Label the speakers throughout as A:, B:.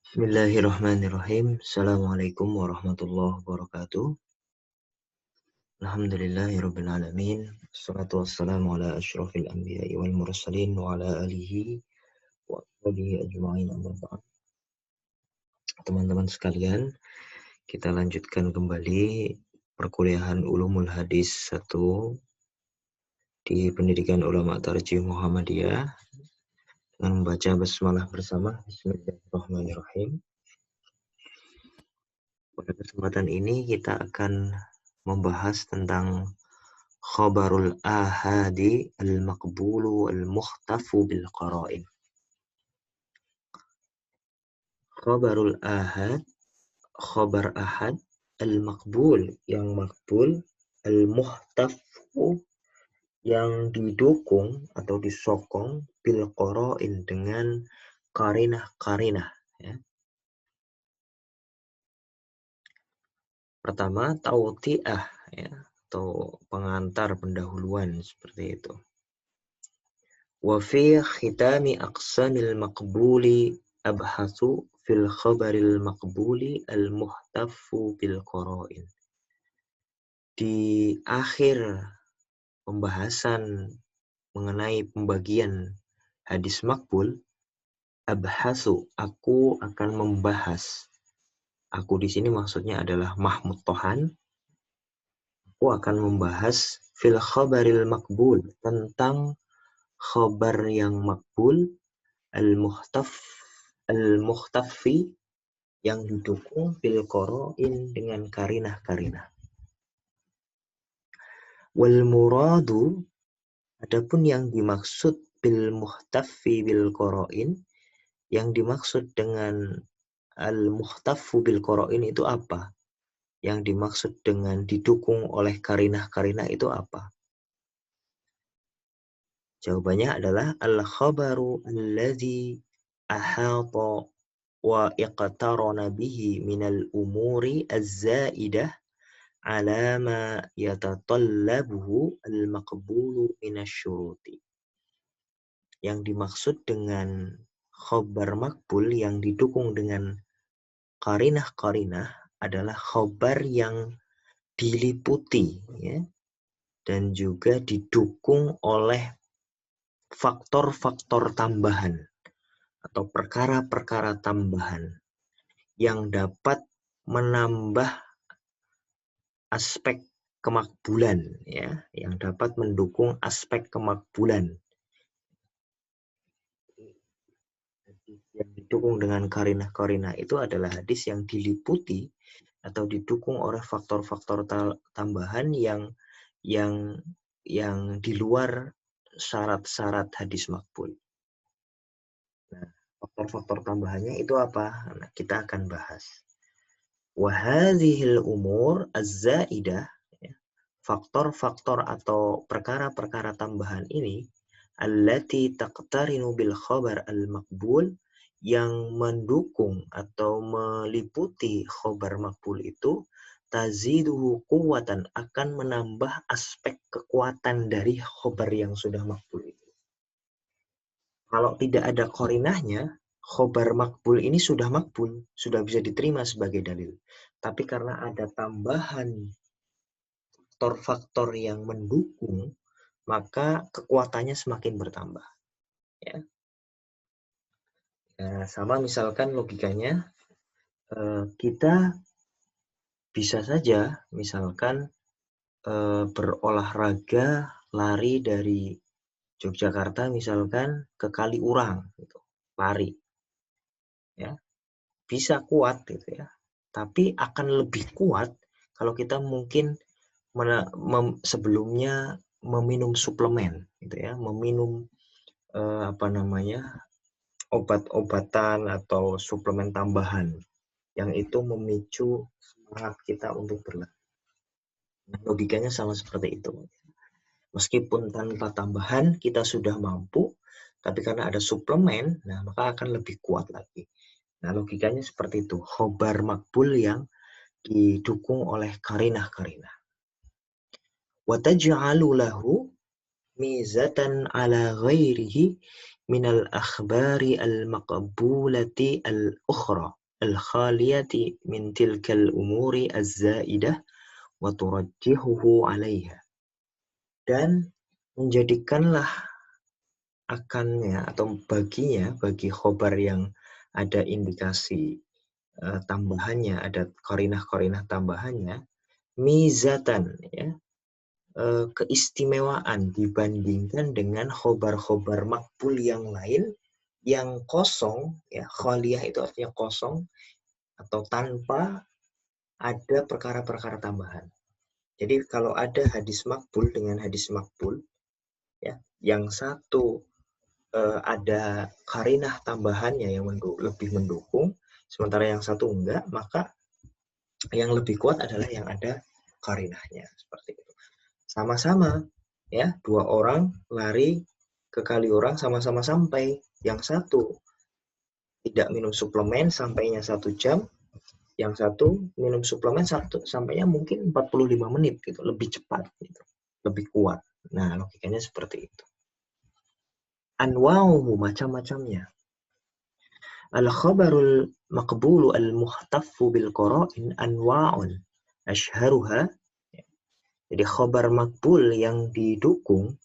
A: Bismillahirrahmanirrahim. Assalamualaikum warahmatullahi wabarakatuh. Alhamdulillahirabbil alamin. Wassalatu wassalamu ala asyrafil anbiya'i wal mursalin wa ala alihi wa ashabihi ajma'in amma ba'd. Teman-teman sekalian, kita lanjutkan kembali perkuliahan Ulumul Hadis 1 di Pendidikan Ulama Tarjih Muhammadiyah dengan membaca basmalah bersama. Bismillahirrahmanirrahim. Pada kesempatan ini kita akan membahas tentang khabarul ahadi al-maqbulu al-mukhtafu bil qara'in. Khabarul ahad, khabar ahad, al-maqbul yang maqbul, al-mukhtafu yang didukung atau disokong bil qara'in dengan karinah-karinah, ya. Pertama, tauti'ah, ya, atau pengantar pendahuluan seperti itu. Wa fi khitami aqsamil maqbuli abhathu fil khabaril maqbuli al-muhtaffu bil qara'in. Di akhir pembahasan mengenai pembagian hadis maqbul, abhathu, aku akan membahas. Aku di sini maksudnya adalah Mahmud Tohan. Aku akan membahas fil khabaril maqbul, tentang khabar yang maqbul, al-muhtaffi yang didukung bil qara'in dengan karinah-karinah. Wal muradu, adapun yang dimaksud bil muhtaffi bil qara'in, yang dimaksud dengan al-muhtaffu bil qara'in itu apa? Yang dimaksud dengan didukung oleh karinah-karinah itu apa? Jawabannya adalah al-khabaru alladzi ahata wa iqtarana bihi minal umuri az-zaidah ala ma yatatallabuhu al-maqbulu minasyuruti. Yang dimaksud dengan khabar maqbul yang didukung dengan karinah-karinah adalah khabar yang diliputi, ya, dan juga didukung oleh faktor-faktor tambahan atau perkara-perkara tambahan yang dapat menambah aspek kemakbulan, ya, yang dapat mendukung aspek kemakbulan. Yang didukung dengan karinah-karinah itu adalah hadis yang diliputi atau didukung oleh faktor-faktor tambahan yang di luar syarat-syarat hadis maqbul. Nah, faktor-faktor tambahannya itu apa? Nah, kita akan bahas. Wa hadhil umur az-zaidah, faktor-faktor atau perkara-perkara tambahan ini, allati taqtarinu bil khabar al-maqbul, yang mendukung atau meliputi khabar maqbul itu, taziduhu quwwatan, akan menambah aspek kekuatan dari khabar yang sudah maqbul itu. Kalau tidak ada qarinahnya, khabar maqbul ini sudah maqbul, sudah bisa diterima sebagai dalil. Tapi karena ada tambahan faktor-faktor yang mendukung, maka kekuatannya semakin bertambah. Ya. Nah, sama misalkan logikanya, kita bisa saja misalkan berolahraga lari dari Yogyakarta misalkan ke Kaliurang, gitu, lari, ya, bisa kuat gitu ya. Tapi akan lebih kuat kalau kita mungkin sebelumnya meminum suplemen, gitu ya, meminum obat-obatan atau suplemen tambahan yang itu memicu semangat kita untuk berlari. Nah, logikanya sama seperti itu. Meskipun tanpa tambahan kita sudah mampu, tapi karena ada suplemen, nah maka akan lebih kuat lagi. Nah, logikanya seperti itu. Khobar makbul yang didukung oleh karinah-karinah. Wa taj'alu lahu mizatan ala ghairihi, minal akhbari al-maqbulati al-ukhra al-khaliyati min tilkal umuri az-zaidah wa turajjihuhu 'alaiha. Dan menjadikanlah akannya atau baginya, bagi khobar yang ada indikasi tambahannya, ada qarinah-qarinah tambahannya, mizatan, ya, keistimewaan dibandingkan dengan khobar-khobar makbul yang lain yang kosong, ya, khaliyah itu artinya kosong atau tanpa ada perkara-perkara tambahan. Jadi kalau ada hadis makbul dengan hadis makbul, ya, yang satu ada qarinah tambahannya yang lebih mendukung, sementara yang satu enggak, maka yang lebih kuat adalah yang ada qarinahnya, seperti itu. Sama-sama, ya, dua orang lari ke kali orang sama-sama sampai. Yang satu tidak minum suplemen sampainya 1 jam, yang satu minum suplemen sampainya mungkin 45 menit gitu, lebih cepat gitu, lebih kuat. Nah, logikanya seperti itu. Anwa'uhu, macam-macamnya. Al-khabarul maqbulu al-muhtaffu bil qara'in anwa'un ashharuha. Jadi khabar makbul yang didukung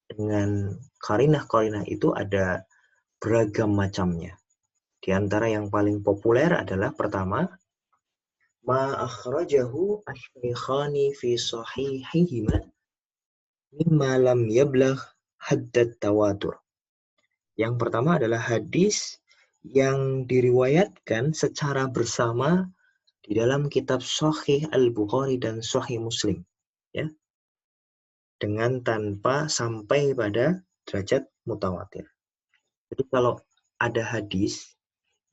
A: dengan qarinah-qarinah itu ada beragam macamnya. Di antara yang paling populer adalah pertama, ma akhrajahu asy-syaikhani fi sahihihima mimma lam yablagh haddad tawatur. Yang pertama adalah hadis yang diriwayatkan secara bersama di dalam kitab Sahih Al-Bukhari dan Sahih Muslim, ya, dengan tanpa sampai pada derajat mutawatir. Jadi kalau ada hadis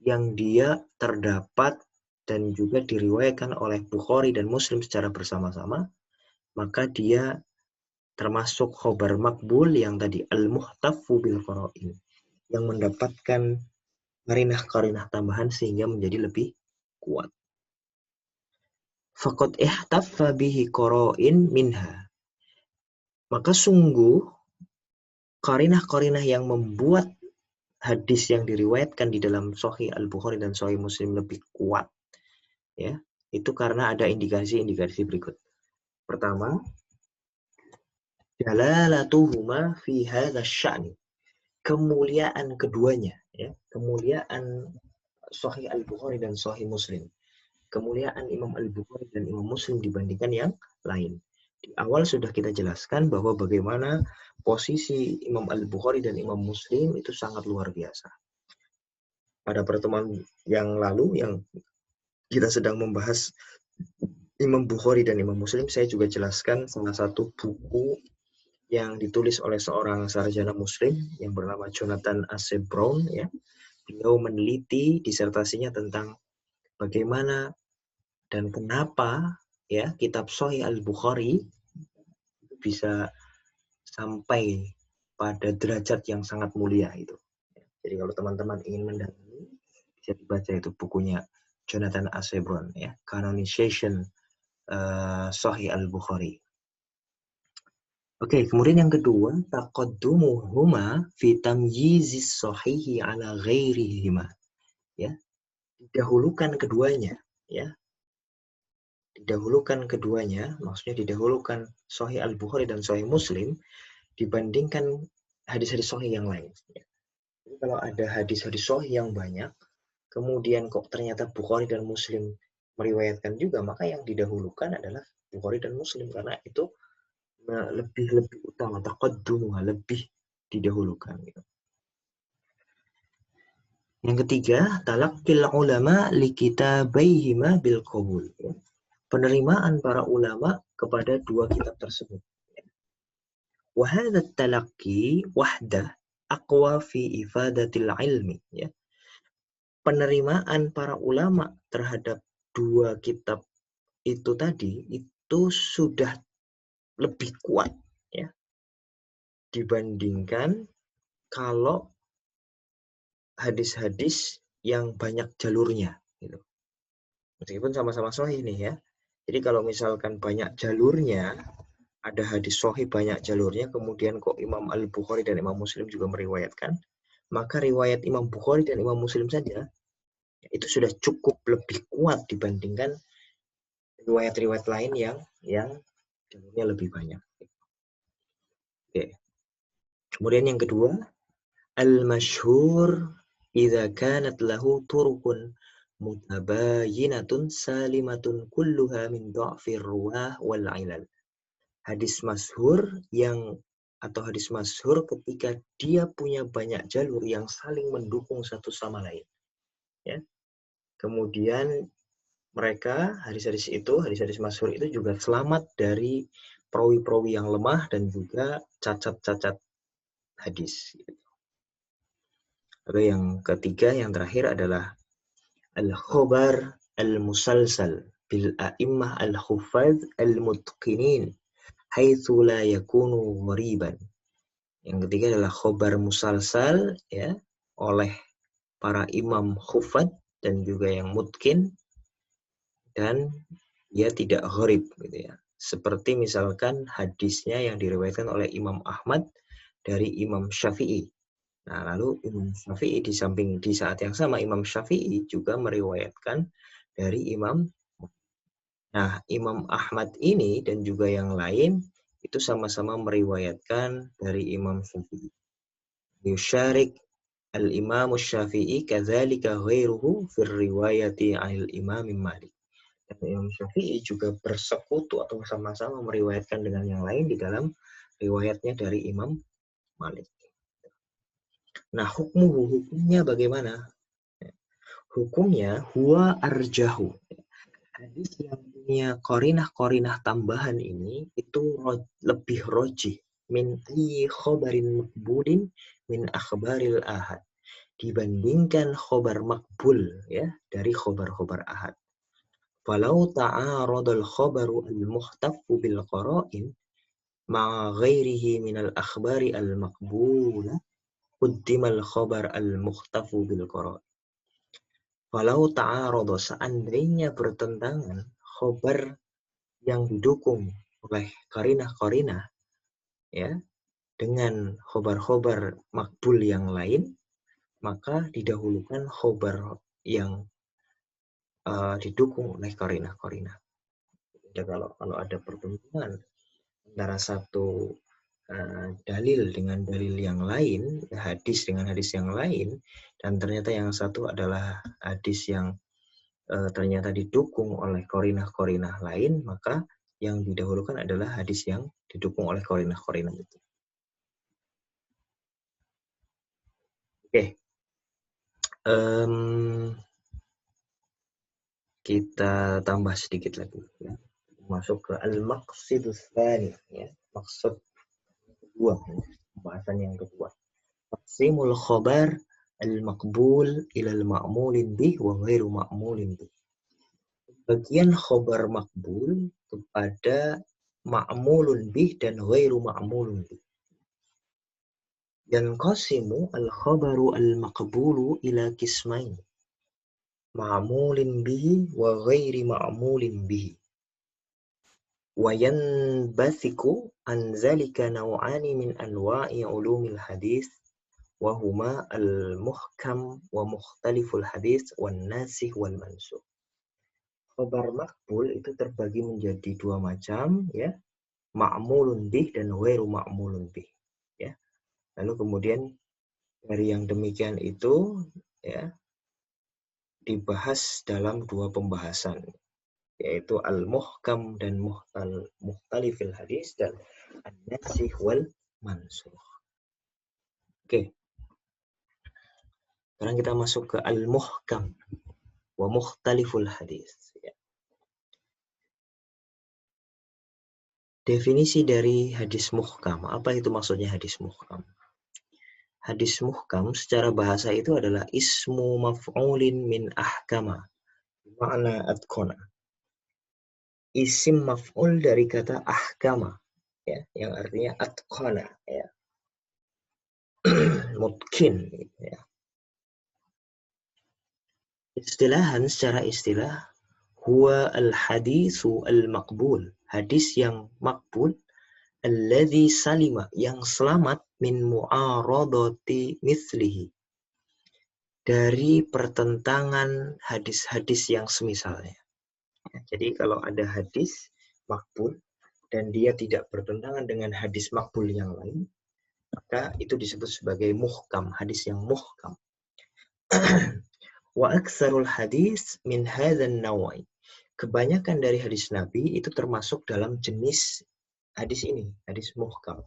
A: yang dia terdapat dan juga diriwayatkan oleh Bukhari dan Muslim secara bersama-sama, maka dia termasuk khobar makbul yang tadi al-muhtaffu bil qara'in, yang mendapatkan qarinah-qarinah tambahan sehingga menjadi lebih kuat. Faqad ihtaffa bihi qara'in minha. Maka sungguh qarinah-qarinah yang membuat hadis yang diriwayatkan di dalam Sahih Al-Bukhari dan Sahih Muslim lebih kuat, ya, itu karena ada indikasi-indikasi berikut. Pertama, jalalatuhuma fi hadza sya'ni. Kemuliaan keduanya, ya, kemuliaan Sahih Al-Bukhari dan Sahih Muslim. Kemuliaan Imam Al-Bukhari dan Imam Muslim dibandingkan yang lain. Di awal sudah kita jelaskan bahwa bagaimana posisi Imam Al-Bukhari dan Imam Muslim itu sangat luar biasa. Pada pertemuan yang lalu yang kita sedang membahas Imam Bukhari dan Imam Muslim, saya juga jelaskan salah satu buku yang ditulis oleh seorang sarjana Muslim yang bernama Jonathan A. Brown, ya. Beliau meneliti disertasinya tentang bagaimana dan kenapa, ya, kitab Sahih Al-Bukhari bisa sampai pada derajat yang sangat mulia itu. Jadi kalau teman-teman ingin mendalami, bisa dibaca itu bukunya Jonathan A. Brown, ya, Canonization Sahih Al-Bukhari. Oke, kemudian yang kedua, taqaddumuhuma fi tamyizis sahihi ala ghairihima. Ya, didahulukan keduanya, ya. Didahulukan keduanya, maksudnya didahulukan Sahih Al-Bukhari dan Sahih Muslim dibandingkan hadis-hadis sahih yang lain. Ya. Jadi kalau ada hadis-hadis sahih yang banyak, kemudian kok ternyata Bukhari dan Muslim meriwayatkan juga, maka yang didahulukan adalah Bukhari dan Muslim karena itu lebih utama, taqaddumuha, lebih didahulukan. Gitu. Yang ketiga, talaqqil ulama li kitabaihima bil qabul. Ya. Penerimaan para ulama kepada dua kitab tersebut. Wa hadha talaqqi wahdah aqwa fi ifadatil ilmi. Ya. Penerimaan para ulama terhadap dua kitab itu tadi itu sudah lebih kuat, ya, dibandingkan kalau hadis-hadis yang banyak jalurnya, gitu. Meskipun sama-sama sahih nih, ya. Jadi kalau misalkan banyak jalurnya, ada hadis sahih banyak jalurnya, kemudian kok Imam Al-Bukhari dan Imam Muslim juga meriwayatkan, maka riwayat Imam Bukhari dan Imam Muslim saja itu sudah cukup lebih kuat dibandingkan riwayat-riwayat lain yang jalurnya lebih banyak. Oke. Kemudian yang kedua, al-masyhur idza kanat lahu turukun mutabayinatun salimatun kulluha min dha'fir ruwah wal 'ilal. Hadis masyhur ketika dia punya banyak jalur yang saling mendukung satu sama lain, ya. Kemudian mereka hadis-hadis masyhur itu juga selamat dari perawi-perawi yang lemah dan juga cacat-cacat hadis. Lalu yang ketiga, yang terakhir adalah al-khabar al-musalsal bil a'immah al-huffaz al-mutqinin haitsu la yakunu ghariban. Yang ketiga adalah khobar musalsal, ya, oleh para imam khufat dan juga yang mutkin, dan dia tidak gharib, gitu ya. Seperti misalkan hadisnya yang diriwayatkan oleh Imam Ahmad dari Imam Syafi'i. Nah, lalu Imam Syafi'i di saat yang sama Imam Syafi'i juga meriwayatkan dari Imam. Nah, Imam Ahmad ini dan juga yang lain itu sama-sama meriwayatkan dari Imam Syafi'i. Yusharik al-Imam Syafi'i kadzalika ghairuhu fi riwayati 'anil Imam Malik. Dan Imam Syafi'i juga bersekutu atau sama-sama meriwayatkan dengan yang lain di dalam riwayatnya dari Imam Malik. Nah, hukumnya bagaimana? Hukumnya huwa arjahu. Hadis yang punya korinah-korinah tambahan ini itu lebih rojih min ayyi khobarin makbulin min akhbaril ahad, dibandingkan khobar makbul, ya, dari khobar-khobar ahad. Falau ta'aradul khobaru al-muhtaffu bil qara'in ma'a ghairihi minal akhbari al-makbula quddimal khobar al-muhtaffu bil qara'in. Falau ta'arada, seandainya bertentangan khobar yang didukung oleh qarinah-qarinah, ya, dengan khobar-khobar makbul yang lain, maka didahulukan khobar yang didukung oleh qarinah-qarinah. Ya, kalau ada pertentangan antara satu dalil dengan dalil yang lain, hadis dengan hadis yang lain, dan ternyata yang satu adalah hadis yang ternyata didukung oleh qarinah-qarinah lain, maka yang didahulukan adalah hadis yang didukung oleh qarinah-qarinah itu. Oke. Kita tambah sedikit lagi, ya. Masuk ke al-maqsidus tsani, ya. Maksud kedua, pembahasan yang kedua. Taqsimul khabar al-maqbul ila al-ma'mulin bih wa ghairu ma'mulin bih. Bagian khabar maqbul kepada ma'mulun bih dan ghairu ma'mulun bih. Yanqasimu al-khabaru al-maqbulu ila qismain, ma'mulin bihi wa ghairi ma'mulin bihi. Wa yanbathiku an zalika naw'ani min anwa'i ulumil hadis wa huma al-muhkam wa mukhtaliful hadis wan nasikh wal mansukh. Khabar maqbul itu terbagi menjadi dua macam, ya. Ma'mulun bih dan ghairu ma'mulun bih, ya. Lalu kemudian dari yang demikian itu, ya, dibahas dalam dua pembahasan, yaitu al-muhkam dan mukhtalifil hadis dan an-nasikh wal mansukh. Oke. Sekarang kita masuk ke al-muhkam wa mukhtaliful hadis, ya. Definisi dari hadis muhkam. Apa itu maksudnya hadis muhkam? Hadis muhkam secara bahasa itu adalah ismu maf'ulin min ahkama, makna atqana. Isim maf'ul dari kata ahkama, ya, yang artinya atqana, ya. Mutkin, ya. Istilahan, secara istilah, huwa al-hadisu al-maqbul, hadis yang makbul, alladzi salima, yang selamat min mu'aradati mithlihi, dari pertentangan hadis-hadis yang semisalnya. Jadi kalau ada hadis makbul dan dia tidak bertentangan dengan hadis makbul yang lain, maka itu disebut sebagai muhkam, hadis yang muhkam. Wa aktsarul hadis min hadzal nawi. Kebanyakan dari hadis Nabi itu termasuk dalam jenis hadis ini, hadis muhkam.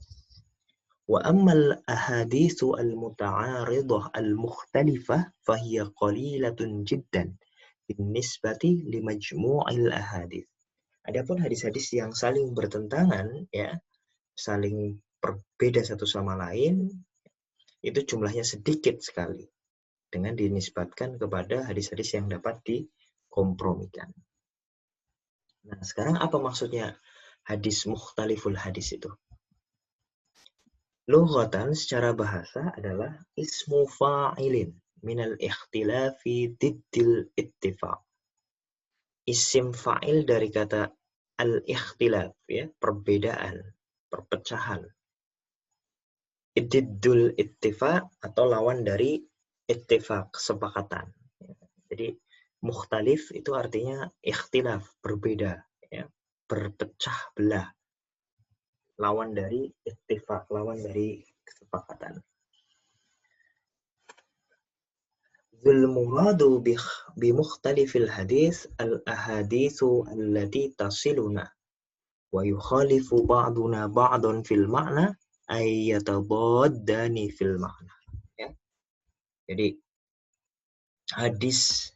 A: Wa ammal ahaditsu al-muta'aridah al-mukhtalifah fahiya qalilatun jiddan binisbati li majmu'il ahadits. Adapun hadis-hadis yang saling bertentangan, ya, saling berbeda satu sama lain, itu jumlahnya sedikit sekali dengan dinisbatkan kepada hadis-hadis yang dapat dikompromikan. Nah, sekarang apa maksudnya hadis mukhtaliful hadis itu? Lughatan secara bahasa adalah ismu fa'ilin minal ikhtilafi diddil ittifaq. Isim fa'il dari kata al-ikhtilaf, ya, perbedaan, perpecahan. Diddul ittifaq atau lawan dari ittifaq, kesepakatan. Jadi mukhtalif itu artinya ikhtilaf, berbeda, ya, berpecah belah. Lawan dari ittifaq, lawan dari kesepakatan. Dzul muradu bi mukhtalifil hadis al-ahaditsu allati tasiluna wa yukhalifu ba'duna ba'dan fil ma'na ay yatabaddani fil ma'na. Ya. Jadi hadis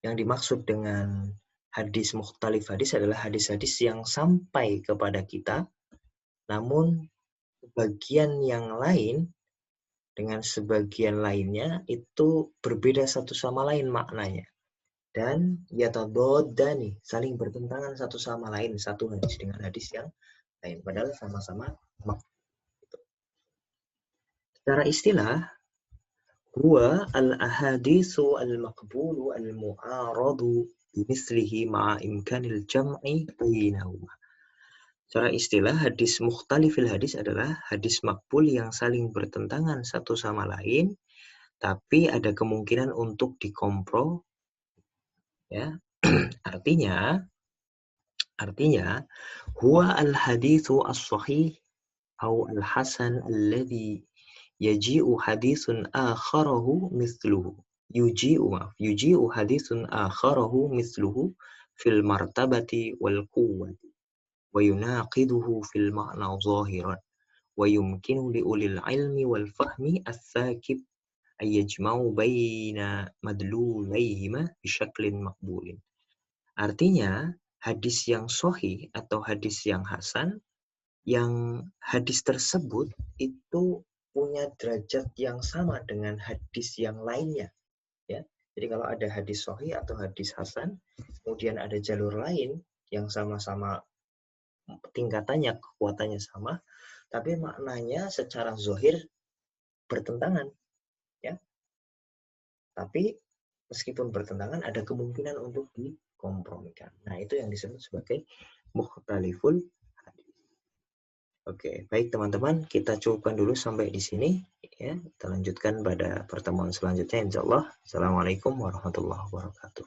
A: yang dimaksud dengan hadis mukhtalif hadis adalah hadis-hadis yang sampai kepada kita, namun sebagian yang lain dengan sebagian lainnya itu berbeda satu sama lain maknanya. Dan yatabaddani, saling bertentangan satu sama lain, satu hadis dengan hadis yang lain, padahal sama-sama makna. Secara istilah, huwa al-ahaditsu al-maqbulu al-mu'aradu bimithlihi ma'a imkanil jam'i bainahuma. Secara istilah, hadis mukhtalifil hadis adalah hadis makbul yang saling bertentangan satu sama lain, tapi ada kemungkinan untuk dikompro, ya. Artinya huwa al-haditsu as-sahih au al-hasan alladhi yaji'u haditsun akharahu mithluhu. Yuji'u haditsun akharahu mithluhu fil martabati wal quwwati wa yunaqiduhu fil ma'na zahiran wa yumkinu li ulil ilmi wal fahmi as-sakib ay yajma'u baina madlulayhima bi syaklin maqbulin. Artinya, hadis yang sahih atau hadis yang hasan, yang hadis tersebut itu punya derajat yang sama dengan hadis yang lainnya, ya. Jadi kalau ada hadis sahih atau hadis hasan, kemudian ada jalur lain yang sama-sama tingkatannya, kekuatannya sama, tapi maknanya secara zahir bertentangan, ya. Tapi meskipun bertentangan, ada kemungkinan untuk dikompromikan. Nah, itu yang disebut sebagai mukhtaliful hadis. Oke, baik teman-teman, kita cukupkan dulu sampai di sini. Ya, kita lanjutkan pada pertemuan selanjutnya, insya Allah. Assalamualaikum warahmatullahi wabarakatuh.